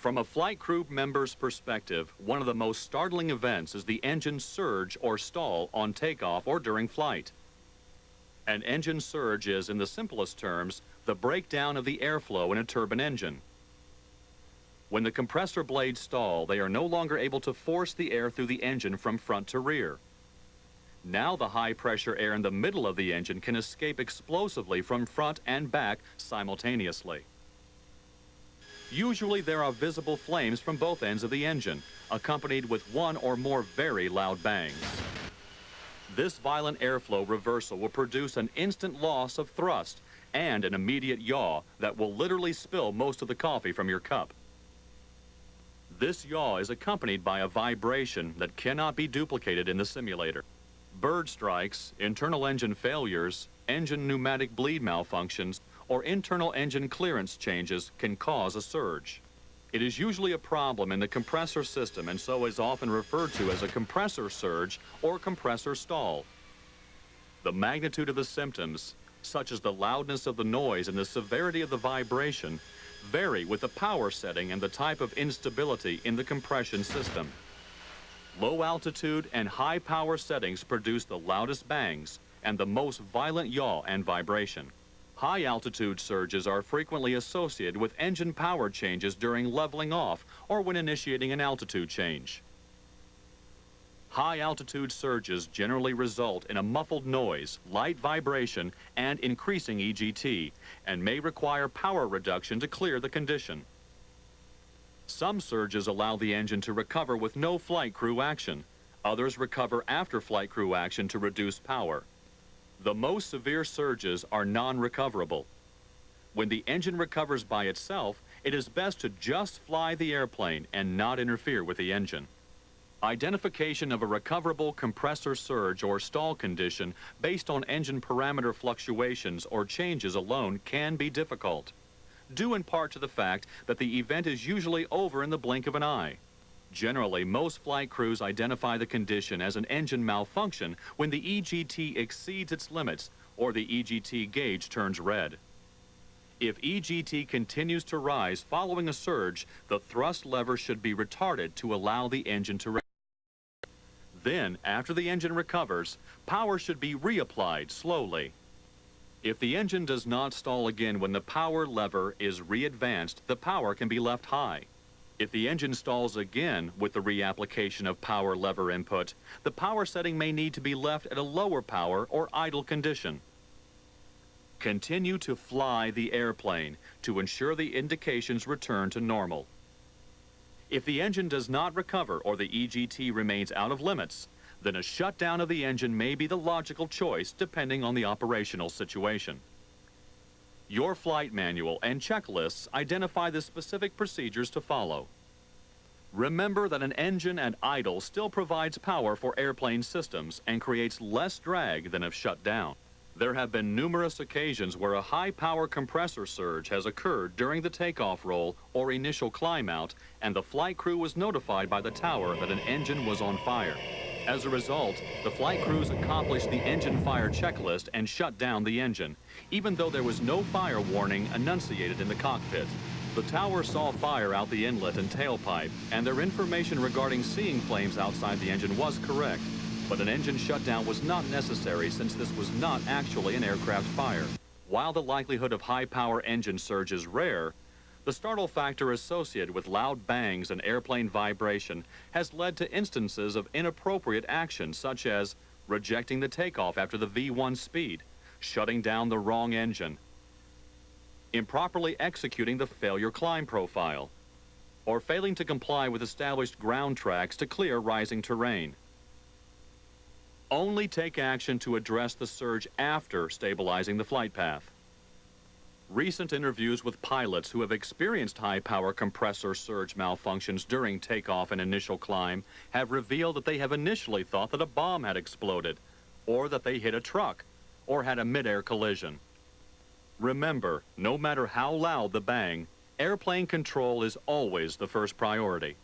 From a flight crew member's perspective, one of the most startling events is the engine surge or stall on takeoff or during flight. An engine surge is, in the simplest terms, the breakdown of the airflow in a turbine engine. When the compressor blades stall, they are no longer able to force the air through the engine from front to rear. Now the high-pressure air in the middle of the engine can escape explosively from front and back simultaneously. Usually there are visible flames from both ends of the engine, accompanied with one or more very loud bangs. This violent airflow reversal will produce an instant loss of thrust and an immediate yaw that will literally spill most of the coffee from your cup. This yaw is accompanied by a vibration that cannot be duplicated in the simulator. Bird strikes, internal engine failures, engine pneumatic bleed malfunctions, or internal engine clearance changes can cause a surge. It is usually a problem in the compressor system and so is often referred to as a compressor surge or compressor stall. The magnitude of the symptoms, such as the loudness of the noise and the severity of the vibration, vary with the power setting and the type of instability in the compression system. Low altitude and high power settings produce the loudest bangs and the most violent yaw and vibration. High altitude surges are frequently associated with engine power changes during leveling off or when initiating an altitude change. High altitude surges generally result in a muffled noise, light vibration, and increasing EGT, and may require power reduction to clear the condition. Some surges allow the engine to recover with no flight crew action. Others recover after flight crew action to reduce power. The most severe surges are non-recoverable. When the engine recovers by itself, it is best to just fly the airplane and not interfere with the engine. Identification of a recoverable compressor surge or stall condition based on engine parameter fluctuations or changes alone can be difficult, due in part to the fact that the event is usually over in the blink of an eye. Generally, most flight crews identify the condition as an engine malfunction when the EGT exceeds its limits or the EGT gauge turns red. If EGT continues to rise following a surge, the thrust lever should be retarded to allow the engine to recover. Then, after the engine recovers, power should be reapplied slowly. If the engine does not stall again when the power lever is re-advanced, the power can be left high. If the engine stalls again with the reapplication of power lever input, the power setting may need to be left at a lower power or idle condition. Continue to fly the airplane to ensure the indications return to normal. If the engine does not recover or the EGT remains out of limits, then a shutdown of the engine may be the logical choice depending on the operational situation. Your flight manual and checklists identify the specific procedures to follow. Remember that an engine at idle still provides power for airplane systems and creates less drag than if shut down. There have been numerous occasions where a high-power compressor surge has occurred during the takeoff roll or initial climb out, and the flight crew was notified by the tower that an engine was on fire. As a result, the flight crews accomplished the engine fire checklist and shut down the engine, even though there was no fire warning enunciated in the cockpit. The tower saw fire out the inlet and tailpipe, and their information regarding seeing flames outside the engine was correct. But an engine shutdown was not necessary since this was not actually an aircraft fire. While the likelihood of high-power engine surge is rare, the startle factor associated with loud bangs and airplane vibration has led to instances of inappropriate action such as rejecting the takeoff after the V1 speed, shutting down the wrong engine, improperly executing the failure climb profile, or failing to comply with established ground tracks to clear rising terrain. Only take action to address the surge after stabilizing the flight path. Recent interviews with pilots who have experienced high-power compressor surge malfunctions during takeoff and initial climb have revealed that they have initially thought that a bomb had exploded, or that they hit a truck, or had a mid-air collision. Remember, no matter how loud the bang, airplane control is always the first priority.